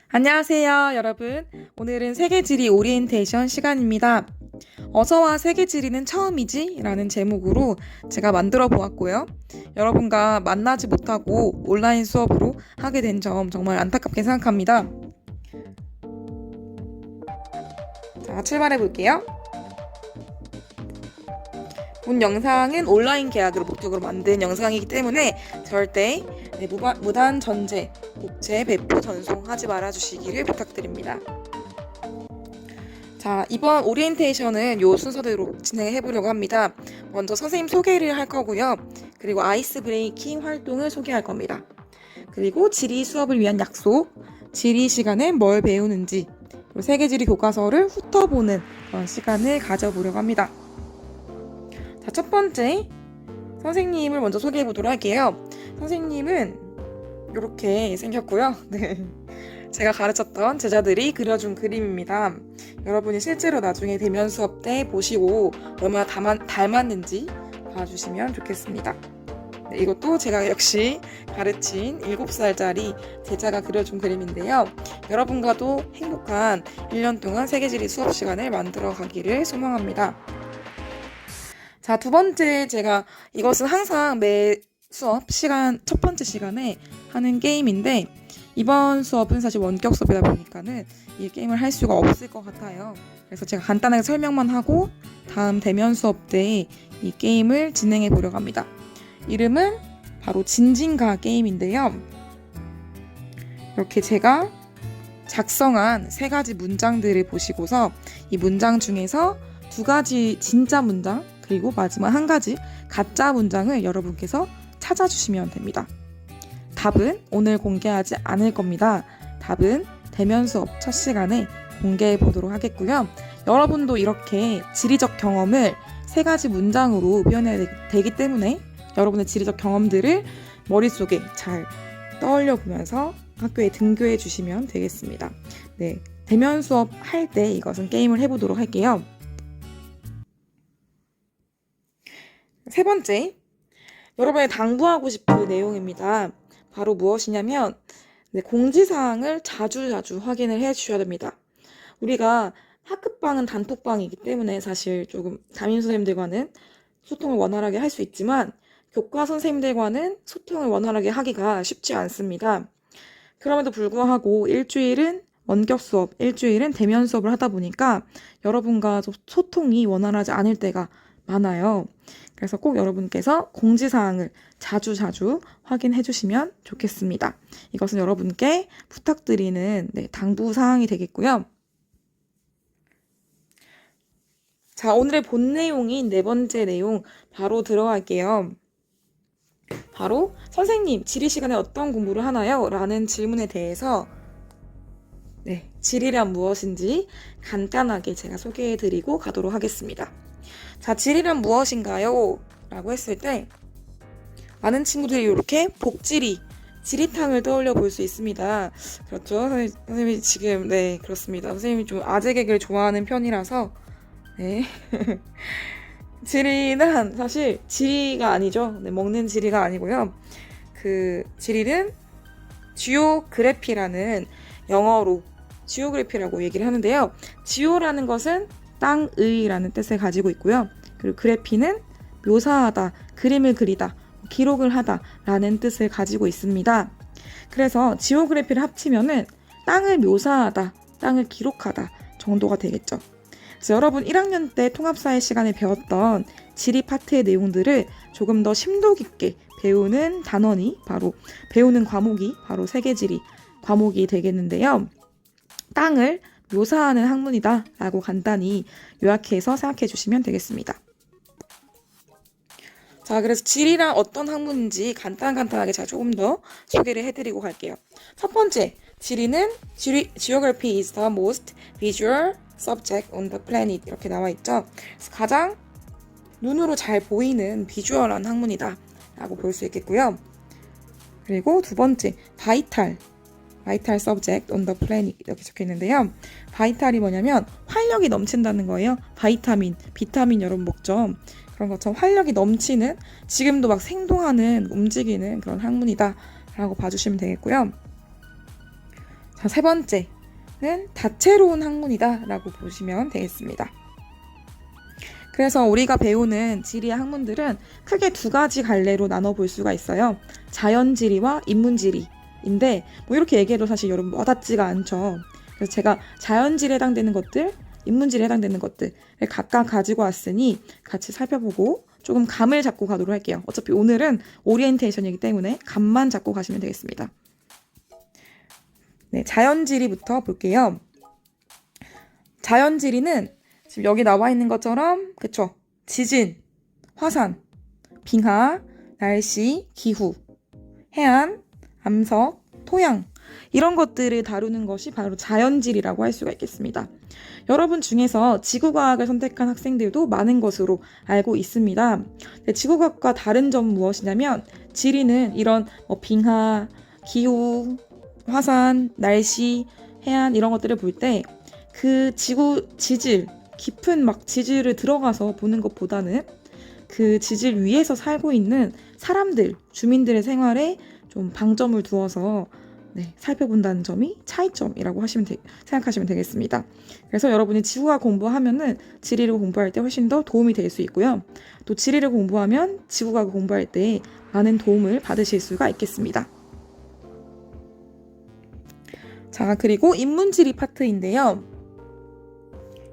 안녕하세요, 여러분. 오늘은 세계지리 오리엔테이션 시간입니다. 어서와 세계지리는 처음이지? 라는 제목으로 제가 만들어 보았고요. 여러분과 만나지 못하고 온라인 수업으로 하게 된 점 정말 안타깝게 생각합니다. 자, 출발해 볼게요. 본 영상은 온라인 계약을 목적으로 만든 영상이기 때문에 절대 무단 전제, 복제, 배포, 전송하지 말아주시기를 부탁드립니다. 자, 이번 오리엔테이션은 요 순서대로 진행해 보려고 합니다. 먼저 선생님 소개를 할 거고요. 그리고 아이스 브레이킹 활동을 소개할 겁니다. 그리고 지리 수업을 위한 약속, 지리 시간에 뭘 배우는지, 그리고 세계지리 교과서를 훑어보는 그런 시간을 가져보려고 합니다. 자, 첫 번째 선생님을 먼저 소개해 보도록 할게요. 선생님은 이렇게 생겼고요. 네. 제가 가르쳤던 제자들이 그려준 그림입니다. 여러분이 실제로 나중에 대면 수업 때 보시고 얼마나 닮았는지 봐주시면 좋겠습니다. 네, 이것도 제가 역시 가르친 7살짜리 제자가 그려준 그림인데요. 여러분과도 행복한 1년 동안 세계지리 수업 시간을 만들어 가기를 소망합니다. 자, 두 번째, 제가 이것은 항상 매 수업 시간, 첫 번째 시간에 하는 게임인데, 이번 수업은 사실 원격 수업이다 보니까는 이 게임을 할 수가 없을 것 같아요. 그래서 제가 간단하게 설명만 하고 다음 대면 수업 때 이 게임을 진행해 보려고 합니다. 이름은 바로 진진가 게임인데요. 이렇게 제가 작성한 3가지 문장들을 보시고서 이 문장 중에서 2가지 진짜 문장, 그리고 마지막 1가지 가짜 문장을 여러분께서 찾아주시면 됩니다. 답은 오늘 공개하지 않을 겁니다. 답은 대면 수업 첫 시간에 공개해 보도록 하겠고요. 여러분도 이렇게 지리적 경험을 3가지 문장으로 표현해야 되기 때문에 여러분의 지리적 경험들을 머릿속에 잘 떠올려 보면서 학교에 등교해 주시면 되겠습니다. 네, 대면 수업 할 때 이것은 게임을 해보도록 할게요. 세 번째, 여러분이 당부하고 싶은 내용입니다. 바로 무엇이냐면 공지사항을 자주 확인을 해 주셔야 됩니다. 우리가 학급방은 단톡방이기 때문에 사실 조금 담임 선생님들과는 소통을 원활하게 할 수 있지만 교과 선생님들과는 소통을 원활하게 하기가 쉽지 않습니다. 그럼에도 불구하고 일주일은 원격 수업, 일주일은 대면 수업을 하다 보니까 여러분과 소통이 원활하지 않을 때가 많아요. 그래서 꼭 여러분께서 공지사항을 자주 확인해 주시면 좋겠습니다. 이것은 여러분께 부탁드리는 당부사항이 되겠고요. 자, 오늘의 본 내용인 4번째 내용 바로 들어갈게요. 바로 선생님, 지리 시간에 어떤 공부를 하나요? 라는 질문에 대해서 지리란 무엇인지 간단하게 제가 소개해드리고 가도록 하겠습니다. 자, 지리란 무엇인가요? 라고 했을 때 많은 친구들이 이렇게 복지리, 지리탕을 떠올려 볼 수 있습니다. 그렇죠? 선생님이 지금 그렇습니다. 선생님이 좀 아재 개그를 좋아하는 편이라서 지리는 사실 지리가 아니죠. 먹는 지리가 아니고요. 그 지리는 지오그래피라는 영어로 지오그래피라고 얘기를 하는데요. 지오라는 것은 땅의라는 뜻을 가지고 있고요. 그리고 그래피는 묘사하다, 그림을 그리다, 기록을 하다 라는 뜻을 가지고 있습니다. 그래서 지오그래피를 합치면은 땅을 묘사하다, 땅을 기록하다 정도가 되겠죠. 그래서 여러분 1학년 때 통합사회 시간에 배웠던 지리 파트의 내용들을 조금 더 심도 깊게 배우는 단원이 배우는 과목이 바로 세계지리 과목이 되겠는데요. 땅을 묘사하는 학문이다 라고 간단히 요약해서 생각해 주시면 되겠습니다. 자, 그래서 지리란 어떤 학문인지 간단하게 제가 조금 더 소개를 해드리고 갈게요. 첫 번째, 지리는 Geography is the most visual subject on the planet 이렇게 나와 있죠. 그래서 가장 눈으로 잘 보이는 비주얼한 학문이다 라고 볼 수 있겠고요. 그리고 두 번째, vital subject on the planet 이렇게 적혀 있는데요. 바이탈이 뭐냐면 활력이 넘친다는 거예요. 비타민 여러분 먹죠. 그런 것처럼 활력이 넘치는, 지금도 막 생동하는, 움직이는 그런 학문이다 라고 봐주시면 되겠고요. 자, 세 번째는 다채로운 학문이다 라고 보시면 되겠습니다. 그래서 우리가 배우는 지리의 학문들은 크게 두 가지 갈래로 나눠볼 수가 있어요. 자연지리와 인문지리인데 뭐 이렇게 얘기해도 사실 여러분 와닿지가 않죠. 그래서 제가 자연지리에 해당되는 것들, 인문지리에 해당되는 것들을 각각 가지고 왔으니 같이 살펴보고 조금 감을 잡고 가도록 할게요. 어차피 오늘은 오리엔테이션이기 때문에 감만 잡고 가시면 되겠습니다. 네, 자연지리부터 볼게요. 자연지리는 지금 여기 나와 있는 것처럼 그쵸? 지진, 화산, 빙하, 날씨, 기후, 해안, 암석, 토양 이런 것들을 다루는 것이 바로 자연지리라고 할 수가 있겠습니다. 여러분 중에서 지구과학을 선택한 학생들도 많은 것으로 알고 있습니다. 지구과학과 다른 점은 무엇이냐면 지리는 이런 빙하, 기후, 화산, 날씨, 해안 이런 것들을 볼 때 그 지구 지질, 깊은 막 지질을 들어가서 보는 것보다는 그 지질 위에서 살고 있는 사람들, 주민들의 생활에 좀 방점을 두어서 살펴본다는 점이 차이점이라고 생각하시면 되겠습니다. 그래서 여러분이 지구과학 공부하면은 지리를 공부할 때 훨씬 더 도움이 될 수 있고요. 또 지리를 공부하면 지구과학을 공부할 때 많은 도움을 받으실 수가 있겠습니다. 자, 그리고 인문지리 파트인데요.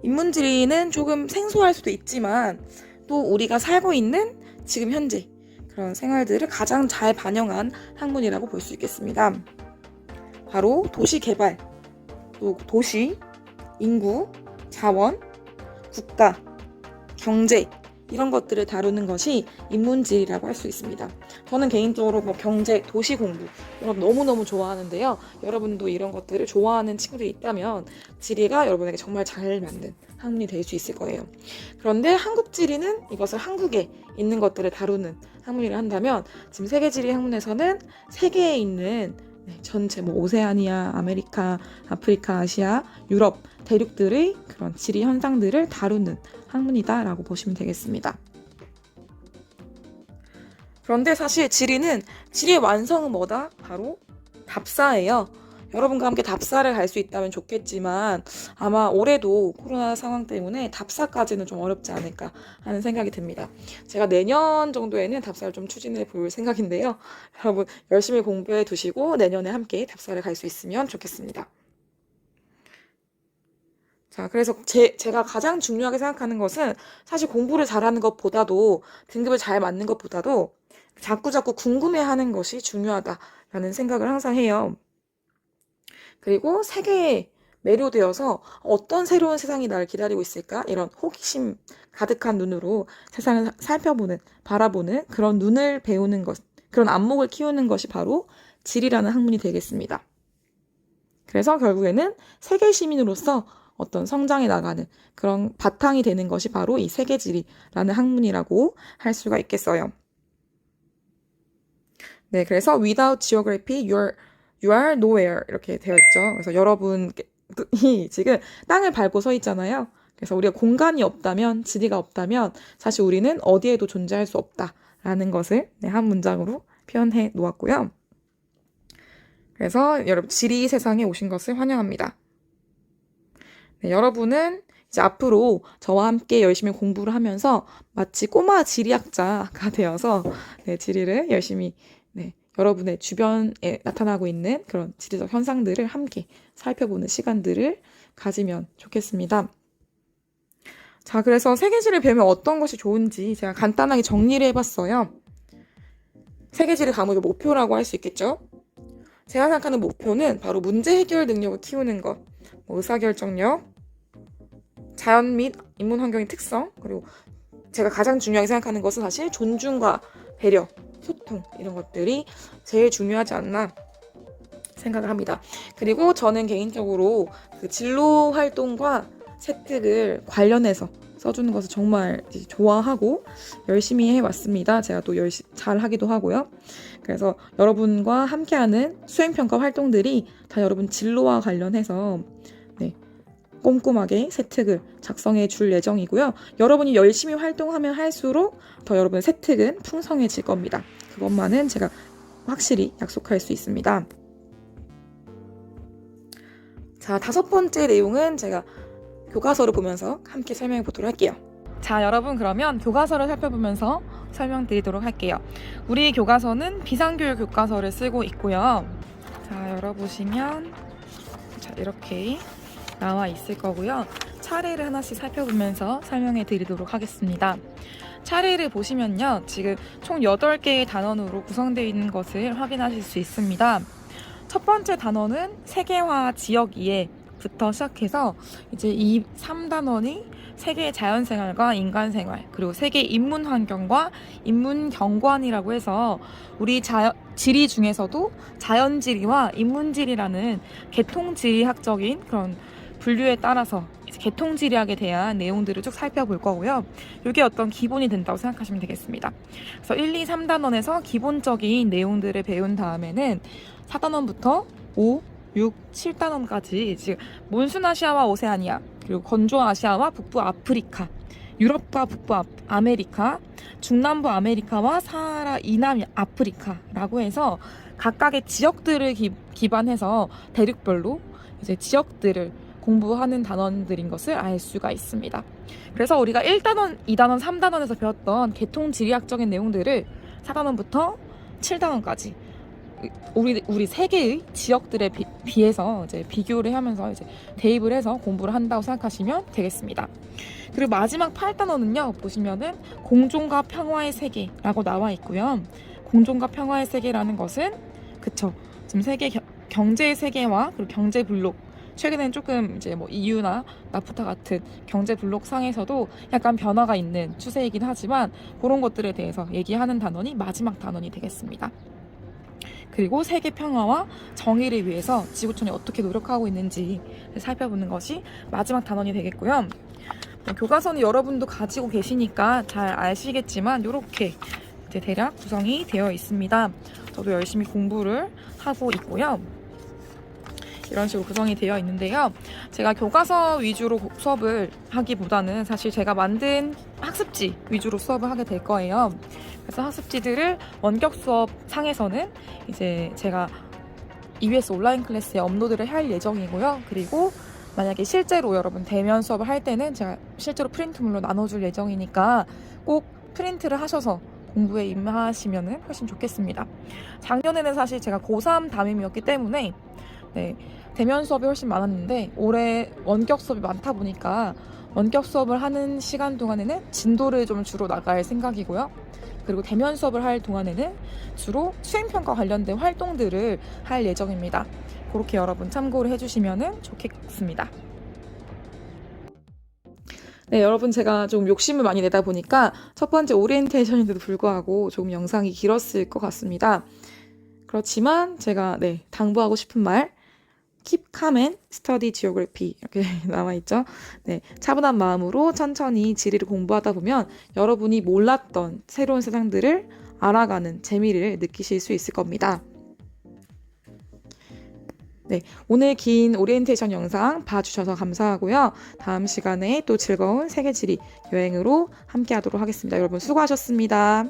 인문지리는 조금 생소할 수도 있지만 또 우리가 살고 있는 지금 현재 그런 생활들을 가장 잘 반영한 학문이라고 볼 수 있겠습니다. 바로 도시 개발, 또 도시, 인구, 자원, 국가, 경제 이런 것들을 다루는 것이 인문지리라고 할 수 있습니다. 저는 개인적으로 경제, 도시 공부 이런 거 너무너무 좋아하는데요. 여러분도 이런 것들을 좋아하는 친구들이 있다면 지리가 여러분에게 정말 잘 맞는 학문이 될 수 있을 거예요. 그런데 한국지리는 이것을 한국에 있는 것들을 다루는 학문이라 한다면 지금 세계지리 학문에서는 세계에 있는 전체 오세아니아, 아메리카, 아프리카, 아시아, 유럽 대륙들의 그런 지리 현상들을 다루는 학문이다라고 보시면 되겠습니다. 그런데 사실 지리의 완성은 뭐다? 바로 답사예요. 여러분과 함께 답사를 갈 수 있다면 좋겠지만 아마 올해도 코로나 상황 때문에 답사까지는 좀 어렵지 않을까 하는 생각이 듭니다. 제가 내년 정도에는 답사를 좀 추진해 볼 생각인데요. 여러분 열심히 공부해 두시고 내년에 함께 답사를 갈 수 있으면 좋겠습니다. 자, 그래서 제가 가장 중요하게 생각하는 것은 사실 공부를 잘하는 것보다도 등급을 잘 맞는 것보다도 자꾸 궁금해하는 것이 중요하다라는 생각을 항상 해요. 그리고 세계에 매료되어서 어떤 새로운 세상이 나를 기다리고 있을까? 이런 호기심 가득한 눈으로 세상을 살펴보는, 바라보는 그런 눈을 배우는 것, 그런 안목을 키우는 것이 바로 지리라는 학문이 되겠습니다. 그래서 결국에는 세계 시민으로서 어떤 성장해 나가는 그런 바탕이 되는 것이 바로 이 세계지리라는 학문이라고 할 수가 있겠어요. 네, 그래서 without geography, you are nowhere 이렇게 되어 있죠. 그래서 여러분이 지금 땅을 밟고 서 있잖아요. 그래서 우리가 공간이 없다면, 지리가 없다면 사실 우리는 어디에도 존재할 수 없다라는 것을 한 문장으로 표현해 놓았고요. 그래서 여러분 지리 세상에 오신 것을 환영합니다. 네, 여러분은 이제 앞으로 저와 함께 열심히 공부를 하면서 마치 꼬마 지리학자가 되어서 지리를 열심히 여러분의 주변에 나타나고 있는 그런 지리적 현상들을 함께 살펴보는 시간들을 가지면 좋겠습니다. 자, 그래서 세계지리를 배우면 어떤 것이 좋은지 제가 간단하게 정리를 해봤어요. 세계지리 과목의 목표라고 할 수 있겠죠. 제가 생각하는 목표는 바로 문제 해결 능력을 키우는 것, 의사결정력, 자연 및 인문 환경의 특성, 그리고 제가 가장 중요하게 생각하는 것은 사실 존중과 배려, 소통 이런 것들이 제일 중요하지 않나 생각을 합니다. 그리고 저는 개인적으로 그 진로 활동과 세특을 관련해서 써주는 것을 정말 좋아하고 열심히 해왔습니다. 제가 또 잘 하기도 하고요. 그래서 여러분과 함께하는 수행평가 활동들이 다 여러분 진로와 관련해서 꼼꼼하게 세특을 작성해 줄 예정이고요. 여러분이 열심히 활동하면 할수록 더 여러분의 세특은 풍성해질 겁니다. 그것만은 제가 확실히 약속할 수 있습니다. 자, 5번째 내용은 제가 교과서를 보면서 함께 설명해 보도록 할게요. 자, 여러분 그러면 교과서를 살펴보면서 설명드리도록 할게요. 우리 교과서는 비상교육 교과서를 쓰고 있고요. 자, 열어보시면 자, 이렇게 나와 있을 거고요. 차례를 하나씩 살펴보면서 설명해 드리도록 하겠습니다. 차례를 보시면요. 지금 총 8개의 단원으로 구성되어 있는 것을 확인하실 수 있습니다. 첫 번째 단원은 세계화 지역 이해부터 시작해서 이제 이 3단원이 세계 자연생활과 인간생활, 그리고 세계 인문환경과 인문경관이라고 해서 우리 지리 중에서도 자연지리와 인문지리라는 계통지리학적인 그런 분류에 따라서 계통지리학에 대한 내용들을 쭉 살펴볼 거고요. 이게 어떤 기본이 된다고 생각하시면 되겠습니다. 그래서 1, 2, 3단원에서 기본적인 내용들을 배운 다음에는 4단원부터 5, 6, 7단원까지 지금 몬순아시아와 오세아니아, 그리고 건조아시아와 북부 아프리카, 유럽과 북부 아메리카, 중남부 아메리카와 사하라 이남 아프리카라고 해서 각각의 지역들을 기반해서 대륙별로 이제 지역들을 공부하는 단원들인 것을 알 수가 있습니다. 그래서 우리가 1단원, 2단원, 3단원에서 배웠던 계통지리학적인 내용들을 4단원부터 7단원까지 우리 세계의 지역들에 비해서 이제 비교를 하면서 이제 대입을 해서 공부를 한다고 생각하시면 되겠습니다. 그리고 마지막 8단원은요, 보시면은 공존과 평화의 세계라고 나와 있고요. 공존과 평화의 세계라는 것은 그쵸, 지금 경제 세계와 그리고 경제 블록, 최근엔 조금 이제 뭐 EU나 나프타 같은 경제 블록 상에서도 약간 변화가 있는 추세이긴 하지만 그런 것들에 대해서 얘기하는 단원이 마지막 단원이 되겠습니다. 그리고 세계 평화와 정의를 위해서 지구촌이 어떻게 노력하고 있는지 살펴보는 것이 마지막 단원이 되겠고요. 교과서는 여러분도 가지고 계시니까 잘 아시겠지만 이렇게 이제 대략 구성이 되어 있습니다. 저도 열심히 공부를 하고 있고요. 이런 식으로 구성이 되어 있는데요. 제가 교과서 위주로 수업을 하기보다는 사실 제가 만든 학습지 위주로 수업을 하게 될 거예요. 그래서 학습지들을 원격 수업 상에서는 이제 제가 EBS 온라인 클래스에 업로드를 할 예정이고요. 그리고 만약에 실제로 여러분 대면 수업을 할 때는 제가 실제로 프린트물로 나눠줄 예정이니까 꼭 프린트를 하셔서 공부에 임하시면 훨씬 좋겠습니다. 작년에는 사실 제가 고3 담임이었기 때문에 대면 수업이 훨씬 많았는데 올해 원격 수업이 많다 보니까 원격 수업을 하는 시간 동안에는 진도를 좀 주로 나갈 생각이고요. 그리고 대면 수업을 할 동안에는 주로 수행평가 관련된 활동들을 할 예정입니다. 그렇게 여러분 참고를 해주시면 좋겠습니다. 네, 여러분 제가 좀 욕심을 많이 내다 보니까 첫 번째 오리엔테이션인데도 불구하고 조금 영상이 길었을 것 같습니다. 그렇지만 제가 당부하고 싶은 말, Keep calm and study geography 이렇게 나와있죠. 차분한 마음으로 천천히 지리를 공부하다 보면 여러분이 몰랐던 새로운 세상들을 알아가는 재미를 느끼실 수 있을 겁니다. 오늘 긴 오리엔테이션 영상 봐주셔서 감사하고요. 다음 시간에 또 즐거운 세계지리 여행으로 함께 하도록 하겠습니다. 여러분 수고하셨습니다.